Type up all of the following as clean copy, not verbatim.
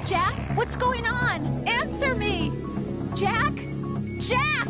Jack, what's going on? Answer me! Jack? Jack!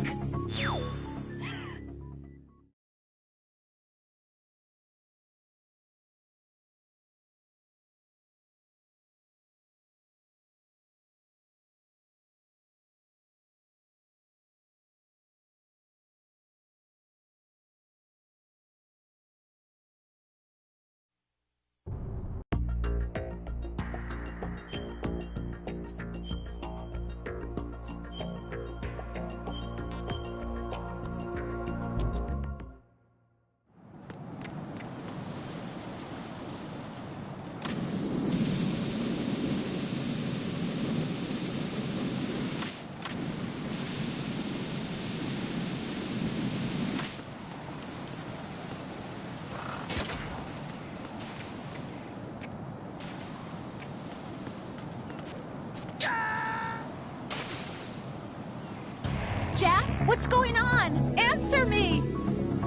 Jack, what's going on? Answer me!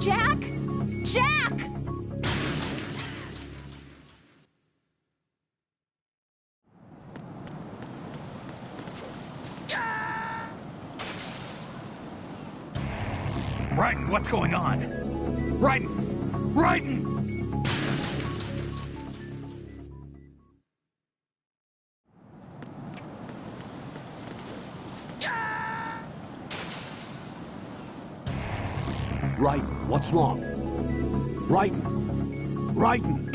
Jack? Jack! Raiden, what's going on? Raiden! Raiden! Raiden, what's wrong? Raiden! Raiden!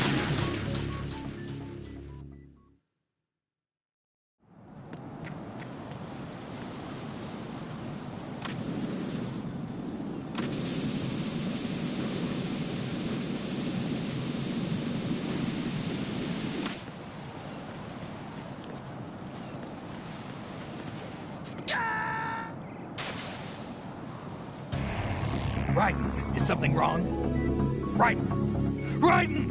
Raiden, is something wrong? Raiden! Raiden!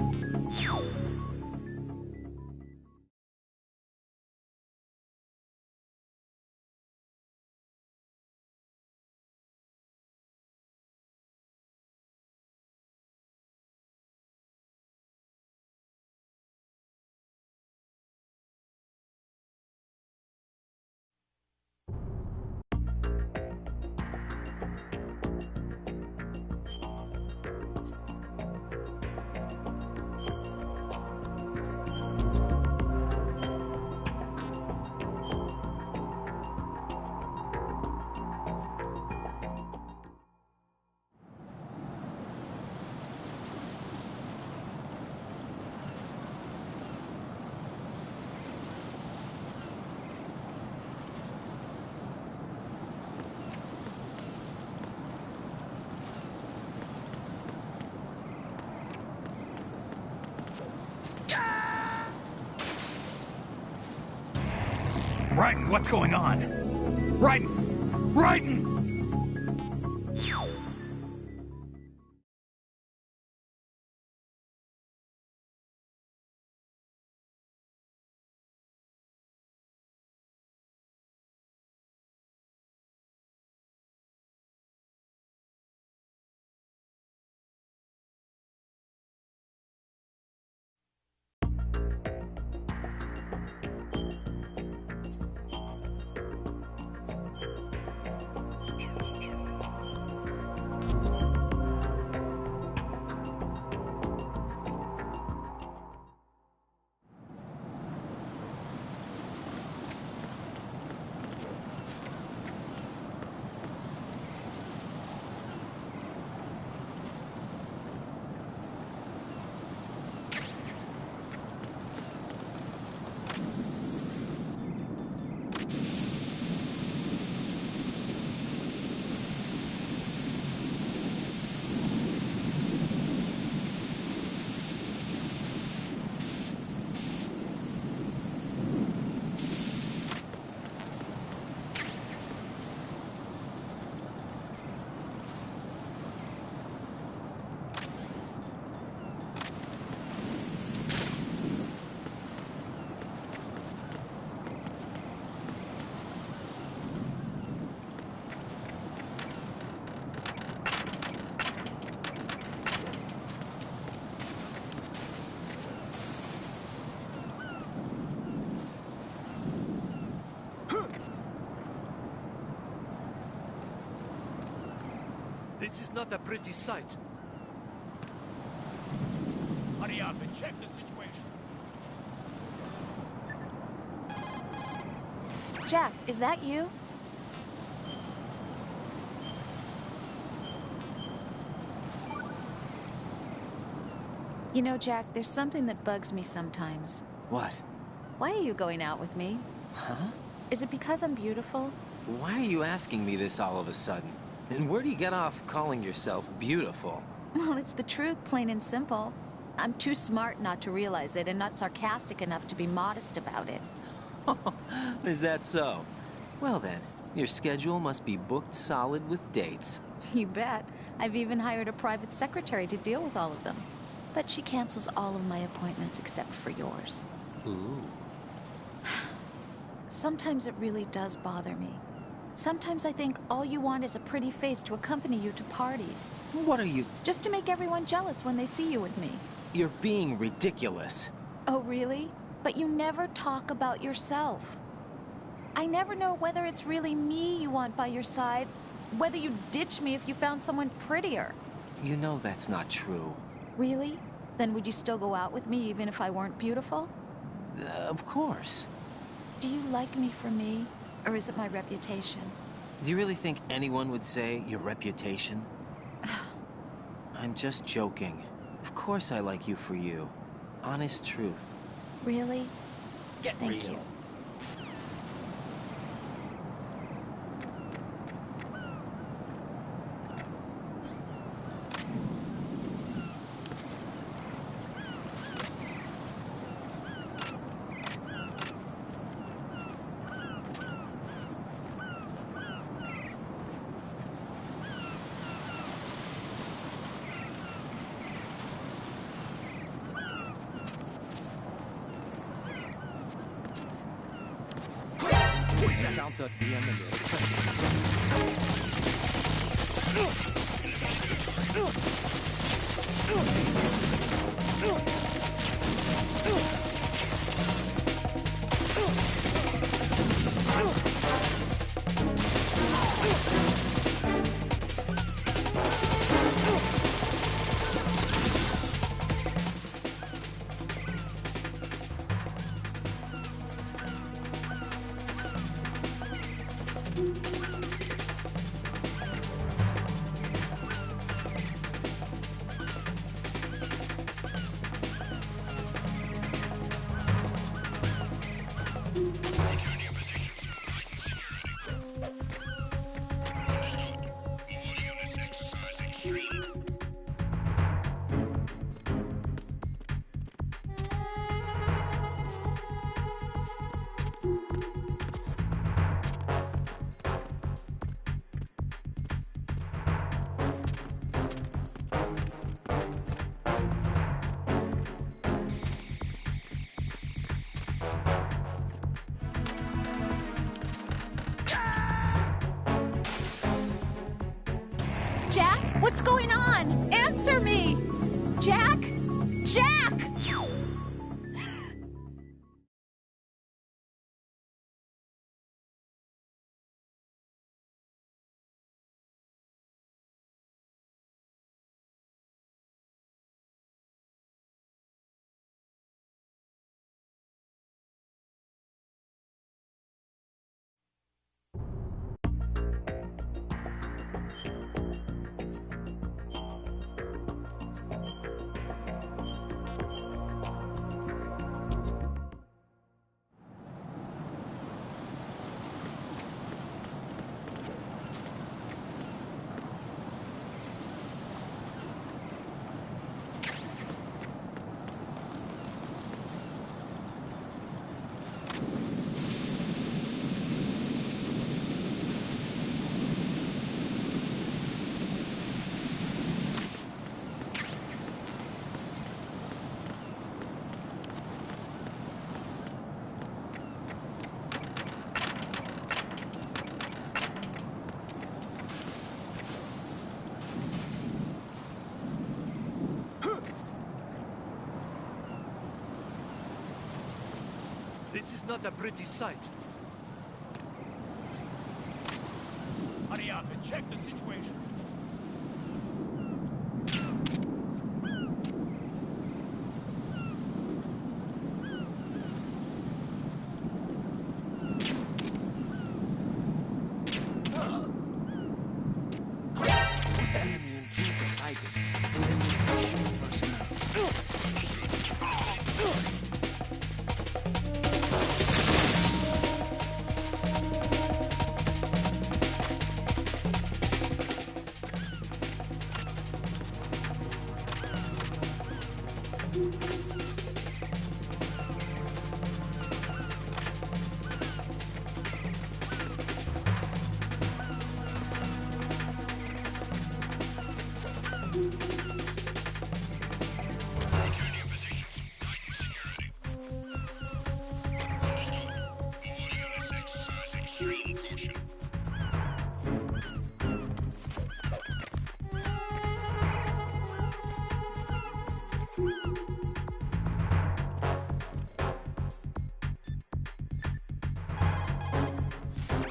Raiden, what's going on? Raiden! Raiden! This is not a pretty sight. Hurry up and check the situation. Jack, is that you? You know, Jack, there's something that bugs me sometimes. What? Why are you going out with me? Huh? Is it because I'm beautiful? Why are you asking me this all of a sudden? And where do you get off calling yourself beautiful? Well, it's the truth, plain and simple. I'm too smart not to realize it and not sarcastic enough to be modest about it. Is that so? Well then, your schedule must be booked solid with dates. You bet. I've even hired a private secretary to deal with all of them. But she cancels all of my appointments except for yours. Ooh. Sometimes it really does bother me. Sometimes I think all you want is a pretty face to accompany you to parties. What are you... Just to make everyone jealous when they see you with me. You're being ridiculous. Oh, really? But you never talk about yourself. I never know whether it's really me you want by your side, whether you'd ditch me if you found someone prettier. You know that's not true. Really? Then would you still go out with me even if I weren't beautiful? Of course. Do you like me for me, or is it my reputation? Do you really think anyone would say your reputation? I'm just joking. Of course I like you for you. Honest truth. Really? Get Thank real. you. Count at the end of Jack, what's going on? Answer me! Jack? Jack! This is not a pretty sight. Hurry up and check the situation.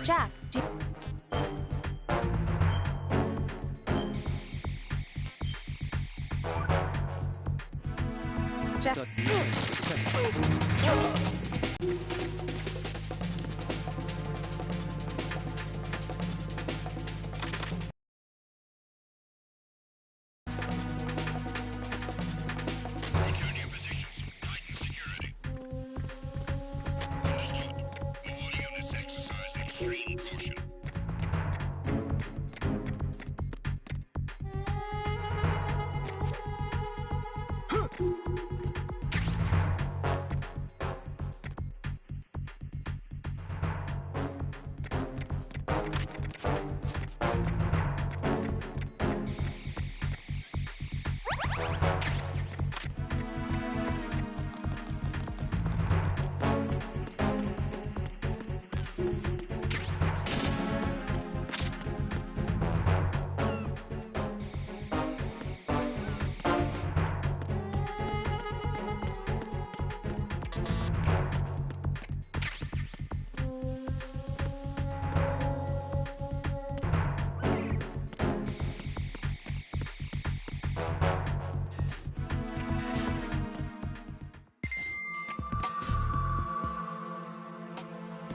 Jack, do you... Jack... Return to your positions. Tighten security. Understood. All units exercise extreme caution.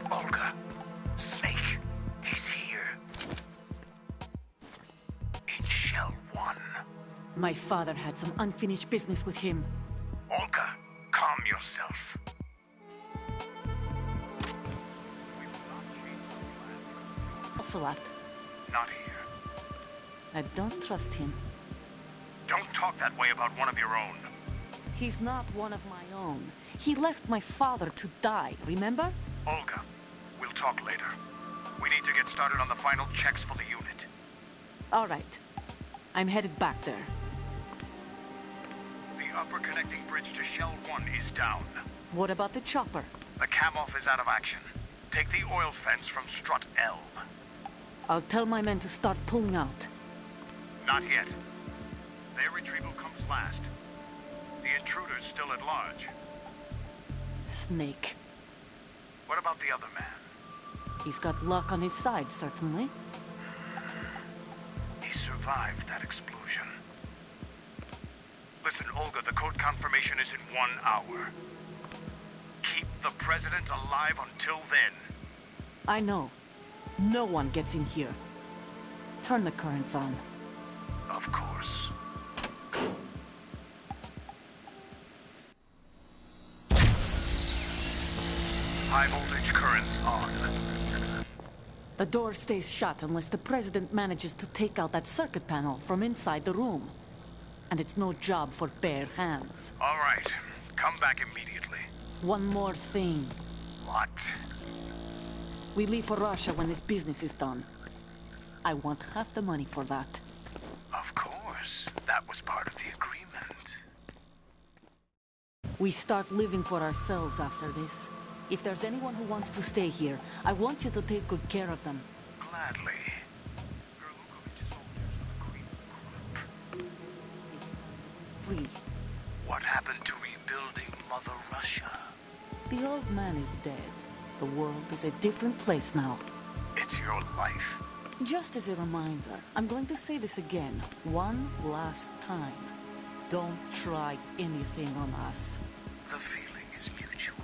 Olga, Snake, he's here. In Shell 1. My father had some unfinished business with him. Olga, calm yourself. We will not change the plan. Ocelot, Not here. I don't trust him. Don't talk that way about one of your own. He's not one of my own. He left my father to die, remember? Olga, we'll talk later. We need to get started on the final checks for the unit. All right. I'm headed back there. The upper connecting bridge to Shell 1 is down. What about the chopper? The cam-off is out of action. Take the oil fence from strut L. I'll tell my men to start pulling out. Not yet. Their retrieval comes last. The intruder's still at large. Snake. What about the other man? He's got luck on his side, certainly. He survived that explosion. Listen, Olga, the code confirmation is in 1 hour. Keep the president alive until then. I know. No one gets in here. Turn the currents on. Of course. High voltage currents on. The door stays shut unless the president manages to take out that circuit panel from inside the room. And it's no job for bare hands. All right. Come back immediately. One more thing. What? We leave for Russia when this business is done. I want half the money for that. Of course. That was part of the agreement. We start living for ourselves after this. If there's anyone who wants to stay here, I want you to take good care of them. Gladly. Gurlukovich soldiers are the cream of the crop. It's free. What happened to rebuilding Mother Russia? The old man is dead. The world is a different place now. It's your life. Just as a reminder, I'm going to say this again, one last time. Don't try anything on us. The feeling is mutual.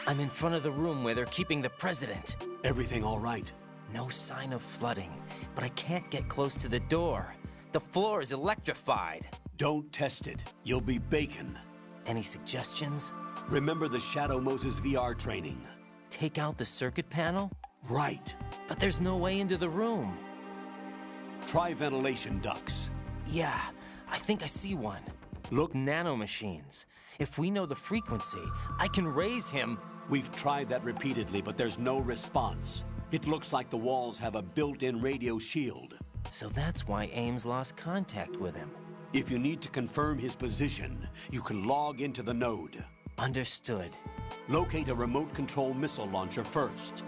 I'm in front of the room where they're keeping the president. Everything all right? No sign of flooding, but I can't get close to the door. The floor is electrified. Don't test it. You'll be bacon. Any suggestions? Remember the Shadow Moses VR training? Take out the circuit panel? Right. But there's no way into the room. Try ventilation ducts. Yeah, I think I see one. Look. Nanomachines. If we know the frequency, I can raise him. We've tried that repeatedly, but there's no response. It looks like the walls have a built-in radio shield. So that's why Ames lost contact with him. If you need to confirm his position, you can log into the node. Understood. Locate a remote control missile launcher first.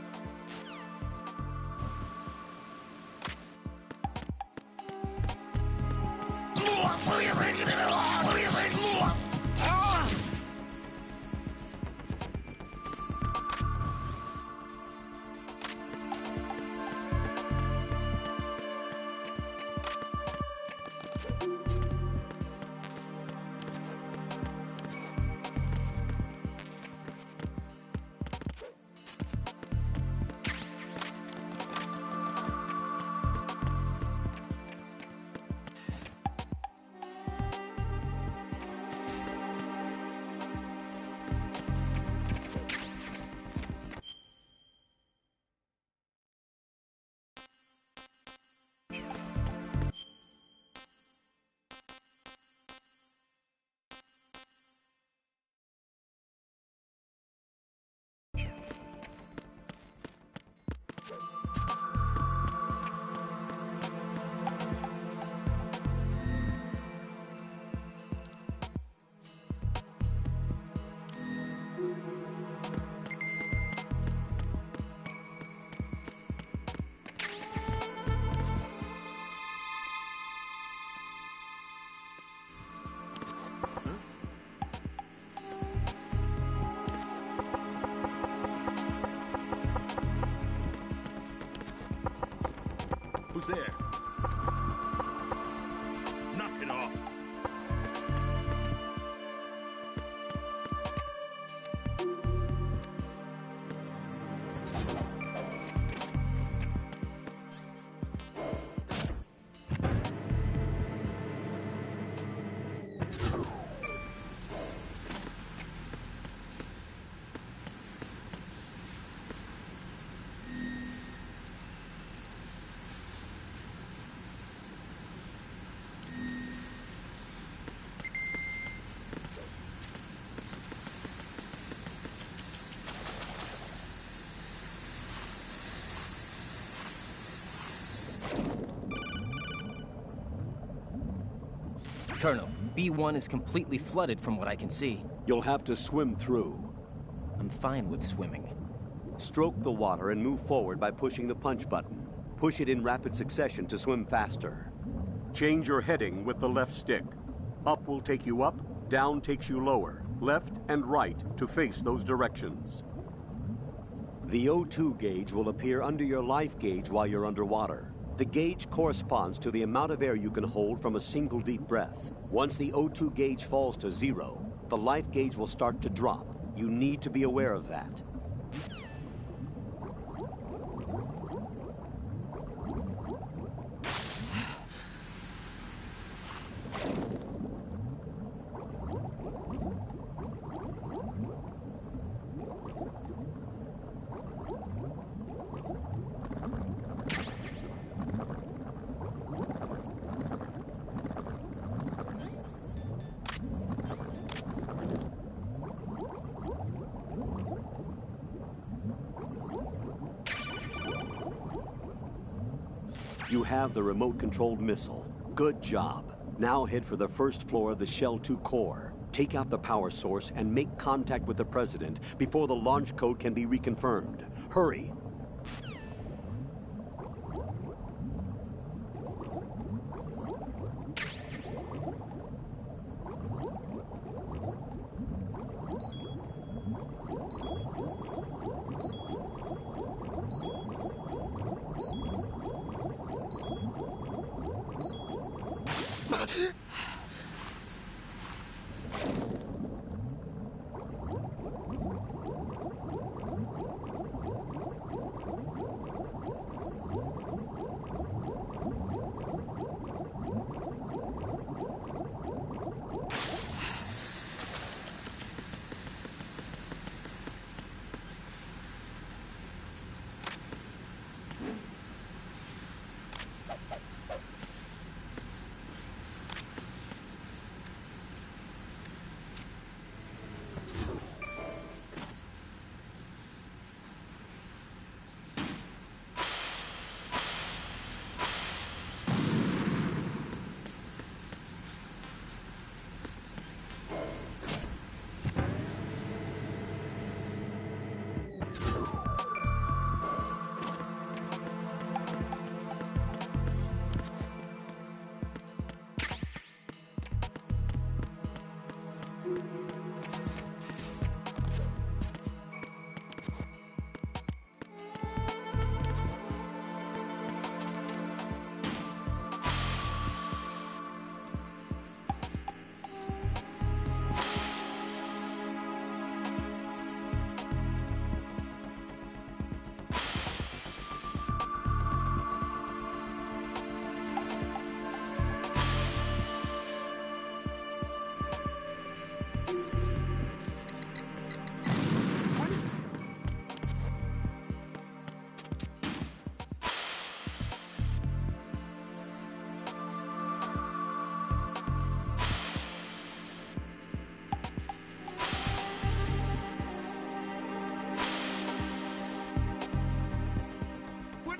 Who's there? Knock it off. Colonel, B1 is completely flooded from what I can see. You'll have to swim through. I'm fine with swimming. Stroke the water and move forward by pushing the punch button. Push it in rapid succession to swim faster. Change your heading with the left stick. Up will take you up, down takes you lower, left and right to face those directions. The O2 gauge will appear under your life gauge while you're underwater. The gauge corresponds to the amount of air you can hold from a single deep breath. Once the O2 gauge falls to 0, the life gauge will start to drop. You need to be aware of that. You have the remote-controlled missile. Good job. Now head for the first floor of the Shell 2 core. Take out the power source and make contact with the President before the launch code can be reconfirmed. Hurry!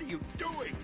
are you doing?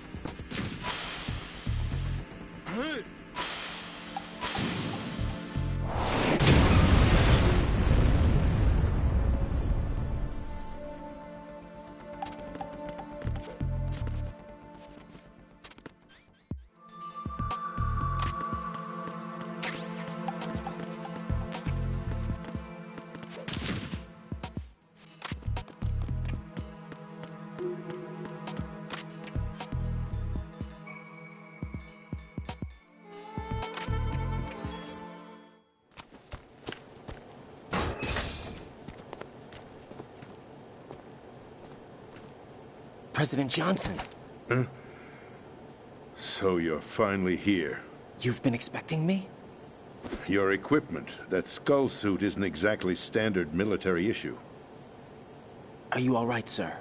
President Johnson. Huh? So you're finally here. You've been expecting me? Your equipment, that skull suit, isn't exactly standard military issue. Are you all right, sir?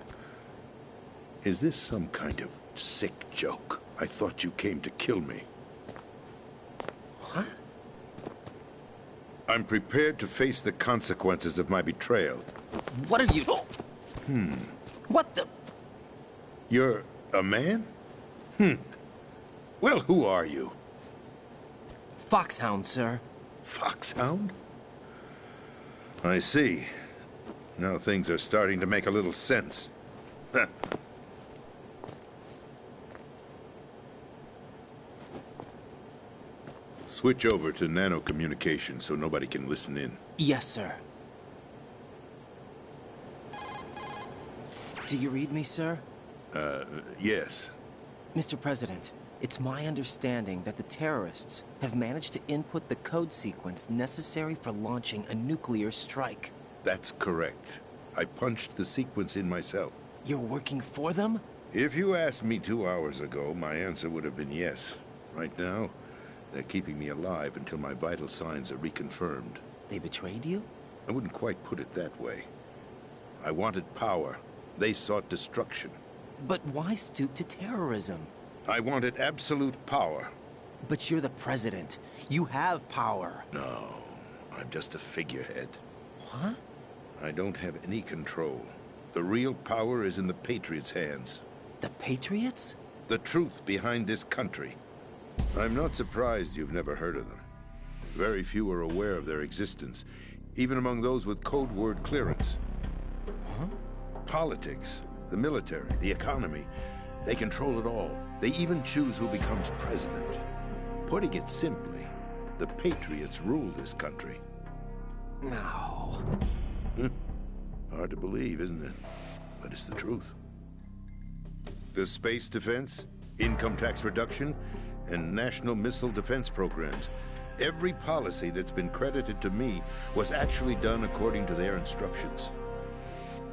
Is this some kind of sick joke? I thought you came to kill me. What? I'm prepared to face the consequences of my betrayal. What are you... What the... You're a man? Well, who are you? Foxhound, sir. Foxhound? I see. Now things are starting to make a little sense. Switch over to nano-communication so nobody can listen in. Yes, sir. Do you read me, sir? Yes. Mr. President, it's my understanding that the terrorists have managed to input the code sequence necessary for launching a nuclear strike. That's correct. I punched the sequence in myself. You're working for them? If you asked me 2 hours ago, my answer would have been yes. Right now, they're keeping me alive until my vital signs are reconfirmed. They betrayed you? I wouldn't quite put it that way. I wanted power. They sought destruction. But why stoop to terrorism? I wanted absolute power. But you're the president. You have power. No, I'm just a figurehead. What? I don't have any control. The real power is in the Patriots' hands. The Patriots? The truth behind this country. I'm not surprised you've never heard of them. Very few are aware of their existence, even among those with code word clearance. Huh? Politics, the military, the economy, they control it all. They even choose who becomes president. Putting it simply, the Patriots rule this country. No. Hard to believe, isn't it? But it's the truth. The space defense, income tax reduction, and national missile defense programs. Every policy that's been credited to me was actually done according to their instructions.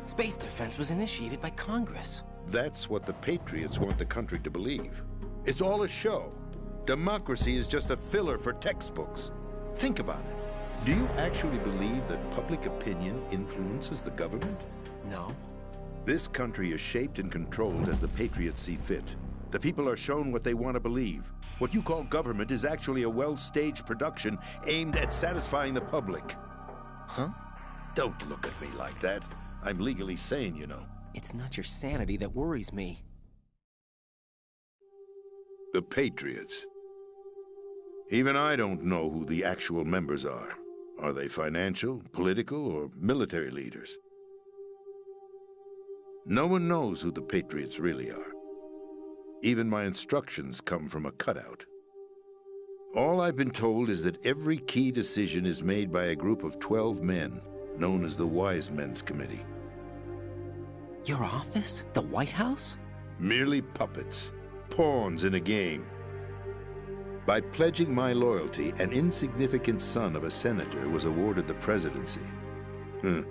Space defense was initiated by Congress. That's what the Patriots want the country to believe. It's all a show. Democracy is just a filler for textbooks. Think about it. Do you actually believe that public opinion influences the government? No. This country is shaped and controlled as the Patriots see fit. The people are shown what they want to believe. What you call government is actually a well-staged production aimed at satisfying the public. Huh? Don't look at me like that. I'm legally sane, you know. It's not your sanity that worries me. The Patriots. Even I don't know who the actual members are. Are they financial, political, or military leaders? No one knows who the Patriots really are. Even my instructions come from a cutout. All I've been told is that every key decision is made by a group of 12 men, known as the Wise Men's Committee. Your office? The White House? Merely puppets, pawns in a game. By pledging my loyalty, an insignificant son of a senator was awarded the presidency. Of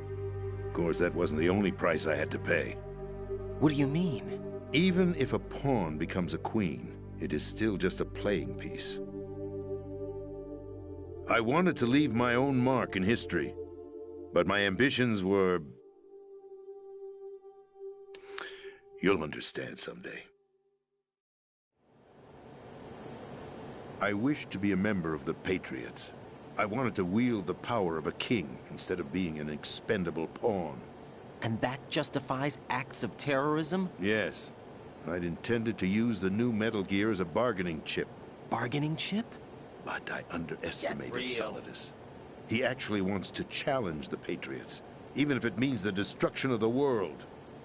course, that wasn't the only price I had to pay. What do you mean? Even if a pawn becomes a queen, it is still just a playing piece. I wanted to leave my own mark in history, but my ambitions were... You'll understand someday. I wished to be a member of the Patriots. I wanted to wield the power of a king instead of being an expendable pawn. And that justifies acts of terrorism? Yes. I'd intended to use the new Metal Gear as a bargaining chip. Bargaining chip? But I underestimated Get real. Solidus. He actually wants to challenge the Patriots, even if it means the destruction of the world.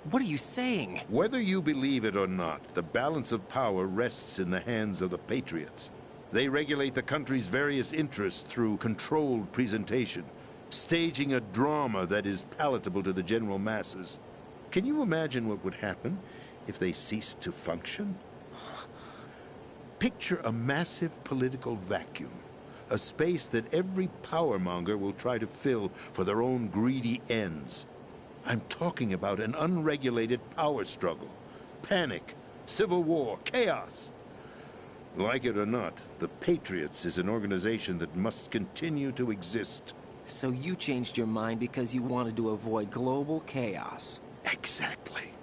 What are you saying? Whether you believe it or not, the balance of power rests in the hands of the Patriots. They regulate the country's various interests through controlled presentation, staging a drama that is palatable to the general masses. Can you imagine what would happen if they ceased to function? Picture a massive political vacuum, a space that every powermonger will try to fill for their own greedy ends. I'm talking about an unregulated power struggle, panic, civil war, chaos. Like it or not, the Patriots is an organization that must continue to exist. So you changed your mind because you wanted to avoid global chaos. Exactly.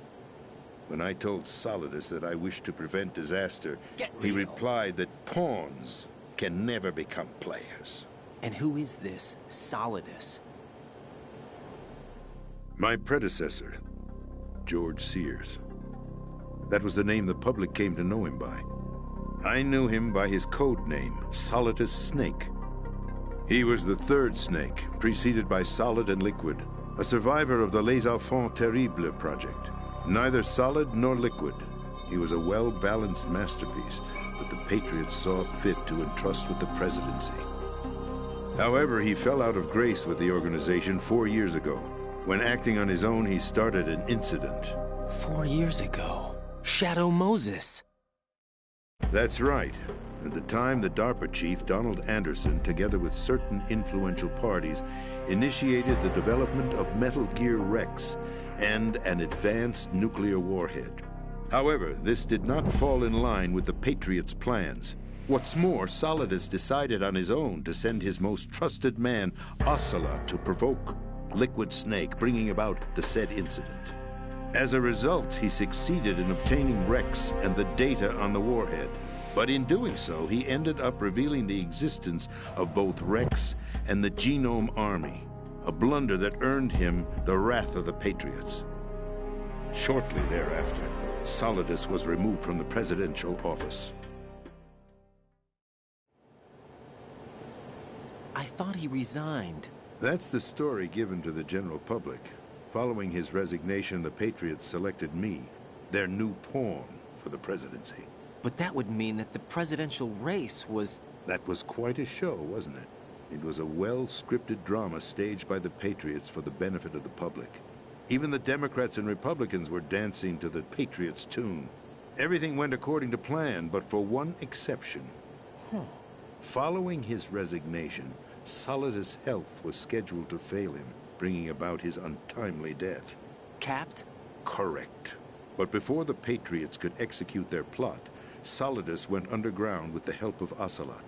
When I told Solidus that I wished to prevent disaster, Get he real. replied that pawns can never become players. And who is this Solidus? My predecessor, George Sears. That was the name the public came to know him by. I knew him by his code name, Solidus Snake. He was the third Snake, preceded by Solid and Liquid, a survivor of the Les Enfants Terribles project. Neither solid nor liquid, he was a well-balanced masterpiece that the Patriots saw fit to entrust with the presidency. However, he fell out of grace with the organization 4 years ago. When acting on his own, he started an incident. 4 years ago. Shadow Moses. That's right. At the time, the DARPA chief, Donald Anderson, together with certain influential parties, initiated the development of Metal Gear Rex and an advanced nuclear warhead. However, this did not fall in line with the Patriots' plans. What's more, Solidus decided on his own to send his most trusted man, Ocelot, to provoke Liquid Snake, bringing about the said incident. As a result, he succeeded in obtaining Rex and the data on the warhead. But in doing so, he ended up revealing the existence of both Rex and the Genome Army, a blunder that earned him the wrath of the Patriots. Shortly thereafter, Solidus was removed from the presidential office. I thought he resigned. That's the story given to the general public. Following his resignation, the Patriots selected me, their new pawn, for the presidency. But that would mean that the presidential race was... That was quite a show, wasn't it? It was a well-scripted drama staged by the Patriots for the benefit of the public. Even the Democrats and Republicans were dancing to the Patriots' tune. Everything went according to plan, but for one exception. Following his resignation, Solidus' health was scheduled to fail him, bringing about his untimely death. Capped? Correct. But before the Patriots could execute their plot, Solidus went underground with the help of Ocelot.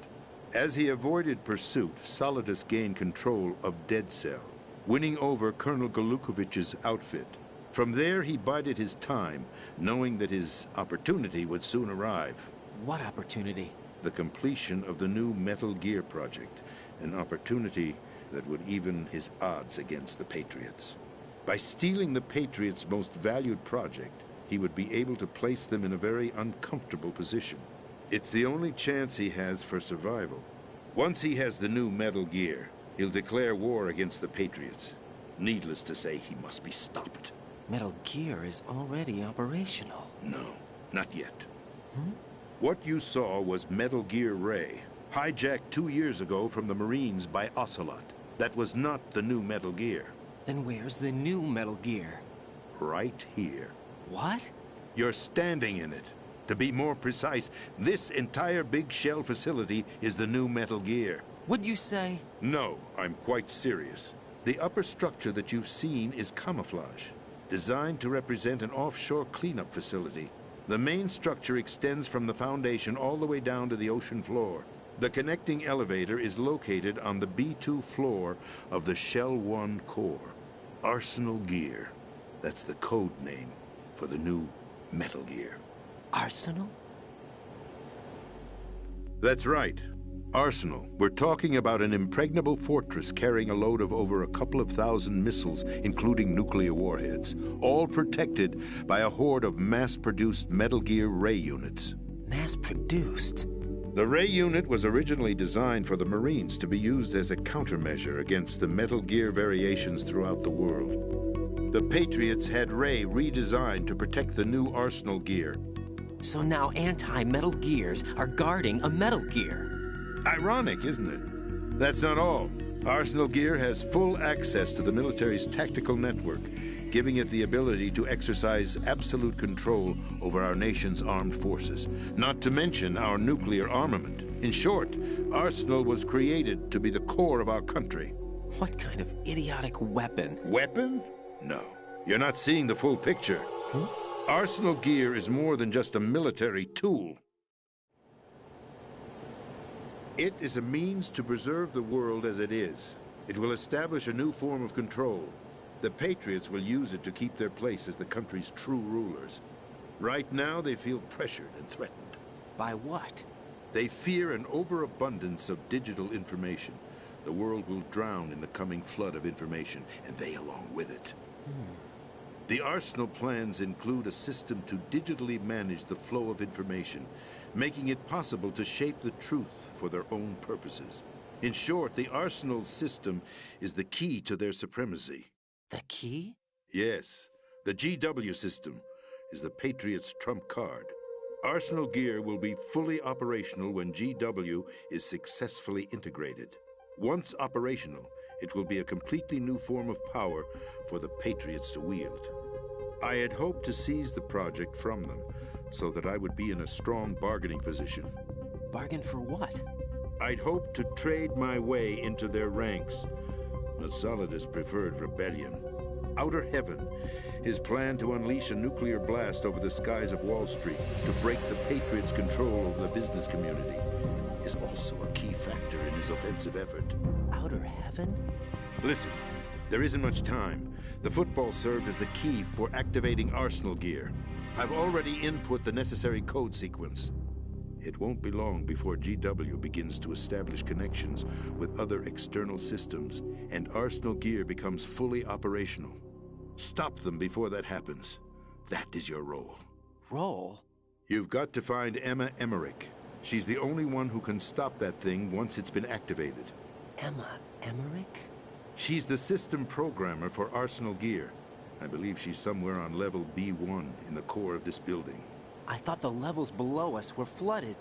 As he avoided pursuit, Solidus gained control of Dead Cell, winning over Colonel Golukovich's outfit. From there, he bided his time, knowing that his opportunity would soon arrive. What opportunity? The completion of the new Metal Gear project, an opportunity that would even his odds against the Patriots. By stealing the Patriots' most valued project, he would be able to place them in a very uncomfortable position. It's the only chance he has for survival. Once he has the new Metal Gear, he'll declare war against the Patriots. Needless to say, he must be stopped. Metal Gear is already operational. No, not yet. What you saw was Metal Gear Ray, hijacked 2 years ago from the Marines by Ocelot. That was not the new Metal Gear. Then where's the new Metal Gear? Right here. What? You're standing in it. To be more precise, this entire big shell facility is the new Metal Gear. What'd you say? No, I'm quite serious. The upper structure that you've seen is camouflage, designed to represent an offshore cleanup facility. The main structure extends from the foundation all the way down to the ocean floor. The connecting elevator is located on the B2 floor of the Shell 1 core. Arsenal Gear. That's the code name for the new Metal Gear. Arsenal? That's right. Arsenal. We're talking about an impregnable fortress carrying a load of over a couple of thousand missiles, including nuclear warheads, all protected by a horde of mass-produced Metal Gear ray units. Mass-produced? The ray unit was originally designed for the Marines to be used as a countermeasure against the Metal Gear variations throughout the world. The Patriots had Ray redesigned to protect the new Arsenal gear. So now anti-Metal Gears are guarding a Metal Gear. Ironic, isn't it? That's not all. Arsenal Gear has full access to the military's tactical network, giving it the ability to exercise absolute control over our nation's armed forces, not to mention our nuclear armament. In short, Arsenal was created to be the core of our country. What kind of idiotic weapon? Weapon? No. You're not seeing the full picture. Arsenal Gear is more than just a military tool. It is a means to preserve the world as it is. It will establish a new form of control. The Patriots will use it to keep their place as the country's true rulers. Right now, they feel pressured and threatened. By what? They fear an overabundance of digital information. The world will drown in the coming flood of information, and they along with it. The Arsenal plans include a system to digitally manage the flow of information, making it possible to shape the truth for their own purposes. In short, the Arsenal system is the key to their supremacy. The key? Yes. The GW system is the Patriots' trump card. Arsenal Gear will be fully operational when GW is successfully integrated. Once operational, it will be a completely new form of power for the Patriots to wield. I had hoped to seize the project from them, so that I would be in a strong bargaining position. Bargain for what? I'd hoped to trade my way into their ranks, but Solidus preferred rebellion. Outer Heaven, his plan to unleash a nuclear blast over the skies of Wall Street to break the Patriots' control over the business community, is also a key factor in his offensive effort. Outer Heaven? Listen, there isn't much time. The football served as the key for activating Arsenal Gear. I've already input the necessary code sequence. It won't be long before GW begins to establish connections with other external systems, and Arsenal Gear becomes fully operational. Stop them before that happens. That is your role. Role? You've got to find Emma Emmerich. She's the only one who can stop that thing once it's been activated. Emma Emmerich? She's the system programmer for Arsenal Gear. I believe she's somewhere on level B1 in the core of this building. I thought the levels below us were flooded.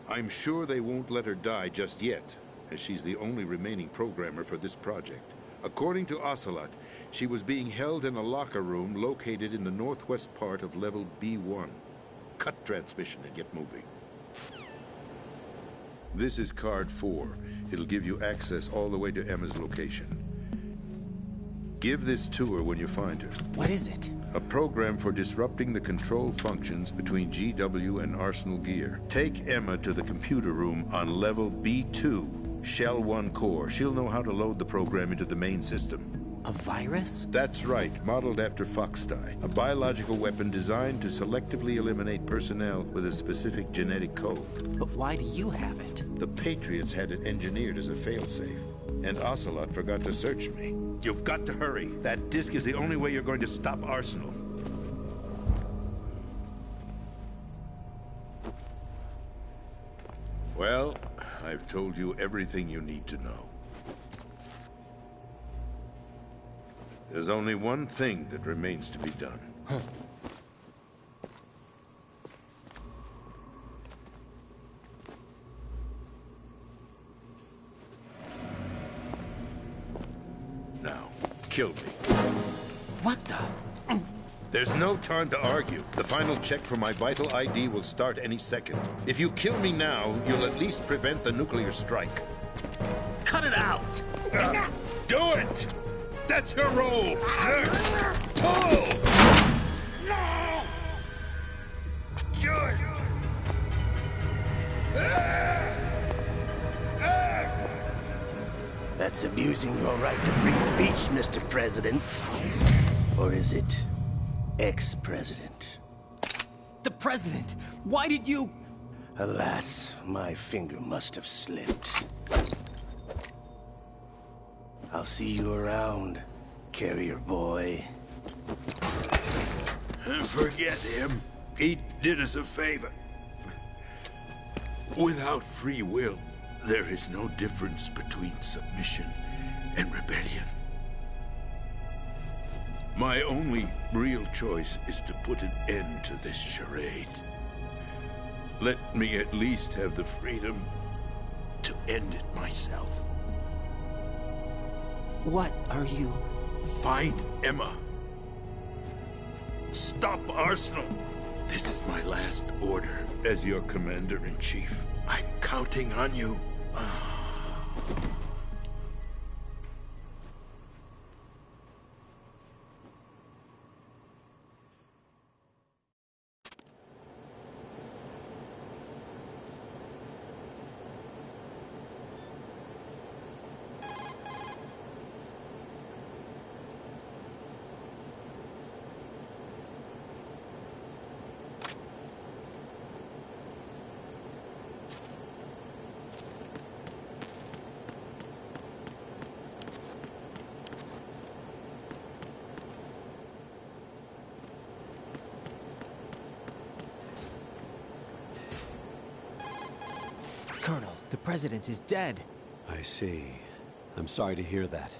I'm sure they won't let her die just yet, as she's the only remaining programmer for this project. According to Ocelot, she was being held in a locker room located in the northwest part of level B1. Cut transmission and get moving. This is card 4. It'll give you access all the way to Emma's location. Give this to her when you find her. What is it? A program for disrupting the control functions between GW and Arsenal Gear. Take Emma to the computer room on level B2, Shell 1 core. She'll know how to load the program into the main system. A virus? That's right, modeled after Foxdie, a biological weapon designed to selectively eliminate personnel with a specific genetic code. But why do you have it? The Patriots had it engineered as a failsafe, and Ocelot forgot to search me. You've got to hurry. That disk is the only way you're going to stop Arsenal. Well, I've told you everything you need to know. There's only one thing that remains to be done. Now, kill me. What the? There's no time to argue. The final check for my vital ID will start any second. If you kill me now, you'll at least prevent the nuclear strike. Cut it out! Do it! That's your role! Pull! No! Do it! That's abusing your right to free speech, Mr. President. Or is it ex-president? The president! Why did you... Alas, my finger must have slipped. I'll see you around, carrier boy. Forget him. He did us a favor. Without free will, there is no difference between submission and rebellion. My only real choice is to put an end to this charade. Let me at least have the freedom to end it myself. What are you... Find Emma. Stop Arsenal. This is my last order as your commander-in-chief. I'm counting on you. Colonel, the President is dead. I see. I'm sorry to hear that.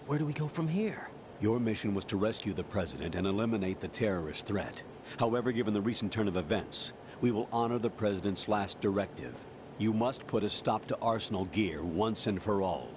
Where do we go from here? Your mission was to rescue the President and eliminate the terrorist threat. However, given the recent turn of events, we will honor the President's last directive. You must put a stop to Arsenal gear once and for all.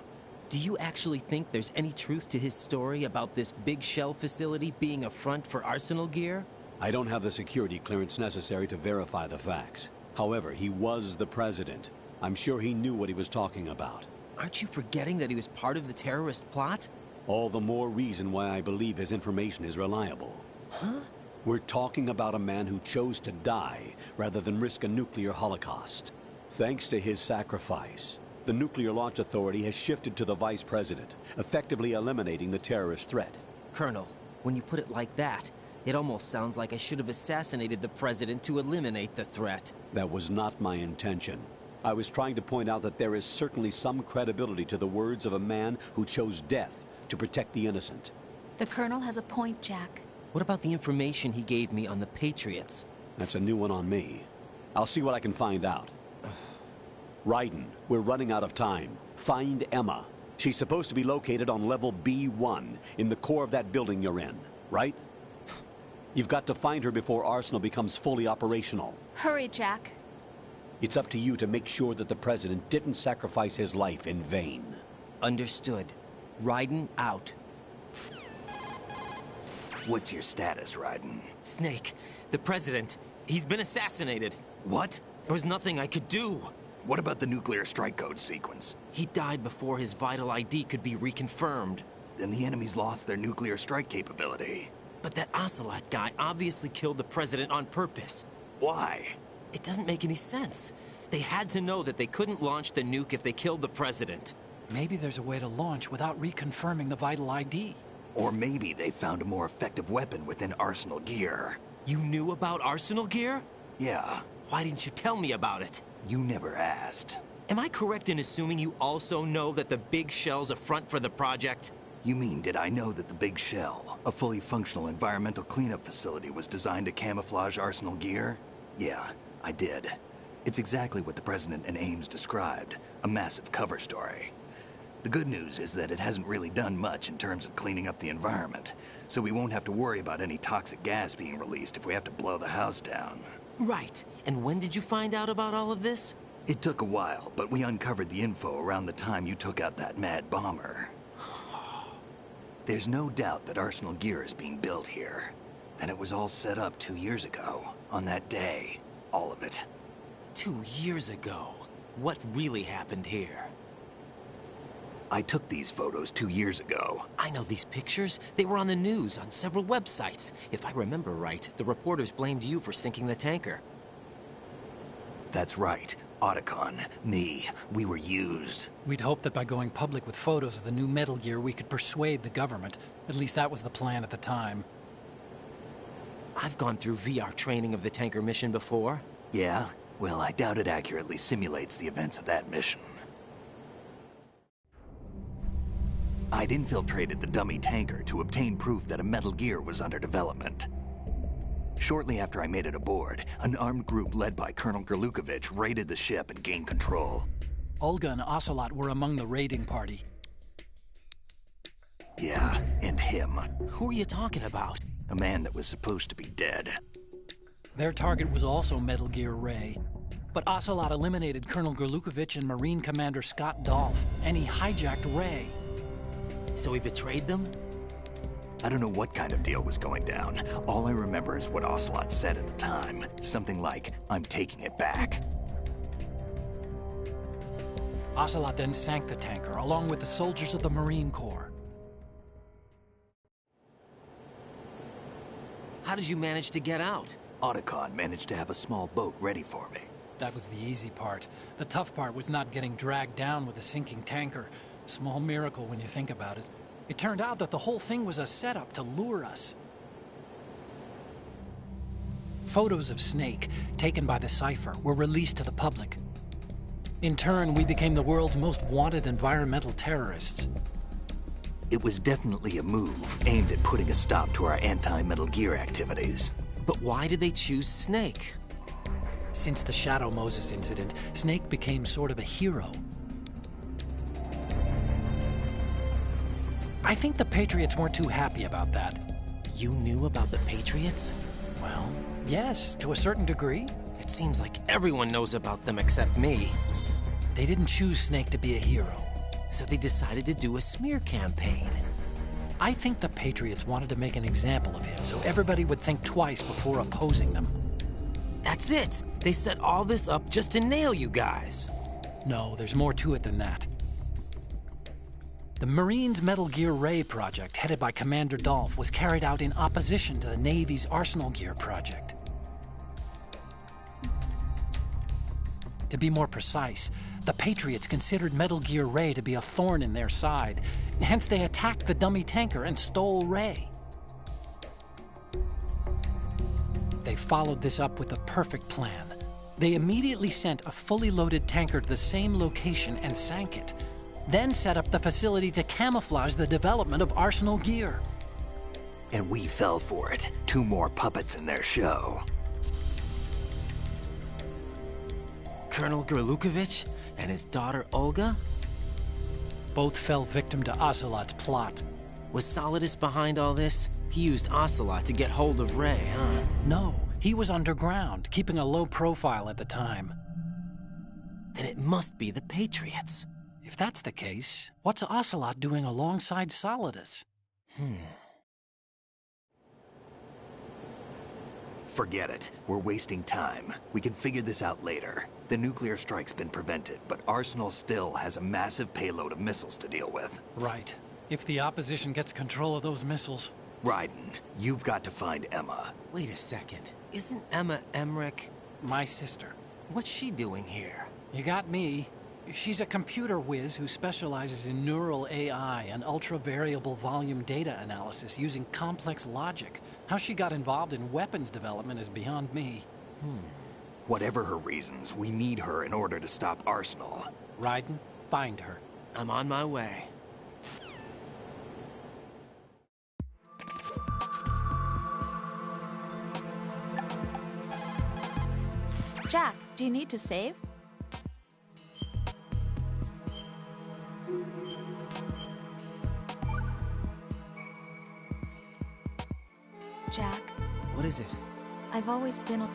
Do you actually think there's any truth to his story about this big shell facility being a front for Arsenal gear? I don't have the security clearance necessary to verify the facts. However, he was the President. I'm sure he knew what he was talking about. Aren't you forgetting that he was part of the terrorist plot? All the more reason why I believe his information is reliable. Huh? We're talking about a man who chose to die rather than risk a nuclear holocaust. Thanks to his sacrifice, the Nuclear Launch Authority has shifted to the Vice President, effectively eliminating the terrorist threat. Colonel, when you put it like that, it almost sounds like I should have assassinated the President to eliminate the threat. That was not my intention. I was trying to point out that there is certainly some credibility to the words of a man who chose death to protect the innocent. The Colonel has a point, Jack. What about the information he gave me on the Patriots? That's a new one on me. I'll see what I can find out. Raiden, we're running out of time. Find Emma. She's supposed to be located on level B1, in the core of that building you're in, right? You've got to find her before Arsenal becomes fully operational. Hurry, Jack. It's up to you to make sure that the President didn't sacrifice his life in vain. Understood. Raiden out. What's your status, Raiden? Snake, the President, he's been assassinated. What? There was nothing I could do. What about the nuclear strike code sequence? He died before his vital ID could be reconfirmed. Then the enemy's lost their nuclear strike capability. But that Ocelot guy obviously killed the President on purpose. Why? It doesn't make any sense. They had to know that they couldn't launch the nuke if they killed the President. Maybe there's a way to launch without reconfirming the vital ID. Or maybe they found a more effective weapon within Arsenal gear. You knew about Arsenal gear? Yeah. Why didn't you tell me about it? You never asked. Am I correct in assuming you also know that the Big Shell's a front for the project? You mean, did I know that the Big Shell, a fully functional environmental cleanup facility, was designed to camouflage Arsenal gear? Yeah, I did. It's exactly what the President and Ames described, a massive cover story. The good news is that it hasn't really done much in terms of cleaning up the environment, so we won't have to worry about any toxic gas being released if we have to blow the house down. Right. And when did you find out about all of this? It took a while, but we uncovered the info around the time you took out that mad bomber. There's no doubt that Arsenal gear is being built here. And it was all set up 2 years ago, on that day. All of it. 2 years ago? What really happened here? I took these photos 2 years ago. I know these pictures. They were on the news, on several websites. If I remember right, the reporters blamed you for sinking the tanker. That's right. Otacon, me, we were used. We'd hoped that by going public with photos of the new Metal Gear, we could persuade the government. At least that was the plan at the time. I've gone through VR training of the tanker mission before. Yeah? Well, I doubt it accurately simulates the events of that mission. I'd infiltrated the dummy tanker to obtain proof that a Metal Gear was under development. Shortly after I made it aboard, an armed group led by Colonel Gerlukovich raided the ship and gained control. Olga and Ocelot were among the raiding party. Yeah, and him. Who are you talking about? A man that was supposed to be dead. Their target was also Metal Gear Ray. But Ocelot eliminated Colonel Gerlukovich and Marine Commander Scott Dolph, and he hijacked Ray. So he betrayed them? I don't know what kind of deal was going down. All I remember is what Ocelot said at the time. Something like, "I'm taking it back." Ocelot then sank the tanker, along with the soldiers of the Marine Corps. How did you manage to get out? Otacon managed to have a small boat ready for me. That was the easy part. The tough part was not getting dragged down with a sinking tanker. A small miracle when you think about it. It turned out that the whole thing was a setup to lure us. Photos of Snake, taken by the Cypher, were released to the public. In turn, we became the world's most wanted environmental terrorists. It was definitely a move aimed at putting a stop to our anti-Metal Gear activities. But why did they choose Snake? Since the Shadow Moses incident, Snake became sort of a hero. I think the Patriots weren't too happy about that. You knew about the Patriots? Well, yes, to a certain degree. It seems like everyone knows about them except me. They didn't choose Snake to be a hero. So they decided to do a smear campaign. I think the Patriots wanted to make an example of him so everybody would think twice before opposing them. That's it! They set all this up just to nail you guys. No, there's more to it than that. The Marines' Metal Gear Ray project, headed by Commander Dolph, was carried out in opposition to the Navy's Arsenal Gear project. To be more precise, the Patriots considered Metal Gear Ray to be a thorn in their side. Hence, they attacked the dummy tanker and stole Ray. They followed this up with a perfect plan. They immediately sent a fully loaded tanker to the same location and sank it. Then set up the facility to camouflage the development of Arsenal Gear. And we fell for it. 2 more puppets in their show. Colonel Gerlukovich and his daughter Olga? Both fell victim to Ocelot's plot. Was Solidus behind all this? He used Ocelot to get hold of Ray, huh? No, he was underground, keeping a low profile at the time. Then it must be the Patriots. If that's the case, what's Ocelot doing alongside Solidus? Forget it. We're wasting time. We can figure this out later. The nuclear strike's been prevented, but Arsenal still has a massive payload of missiles to deal with. Right. If the opposition gets control of those missiles. Raiden, you've got to find Emma. Wait a second. Isn't Emma Emmerich My sister. What's she doing here? You got me. She's a computer whiz who specializes in neural AI and ultra-variable volume data analysis using complex logic. How she got involved in weapons development is beyond me. Whatever her reasons, we need her in order to stop Arsenal. Raiden, find her. I'm on my way. Jack, do you need to save? Jack, What is it? I've always been a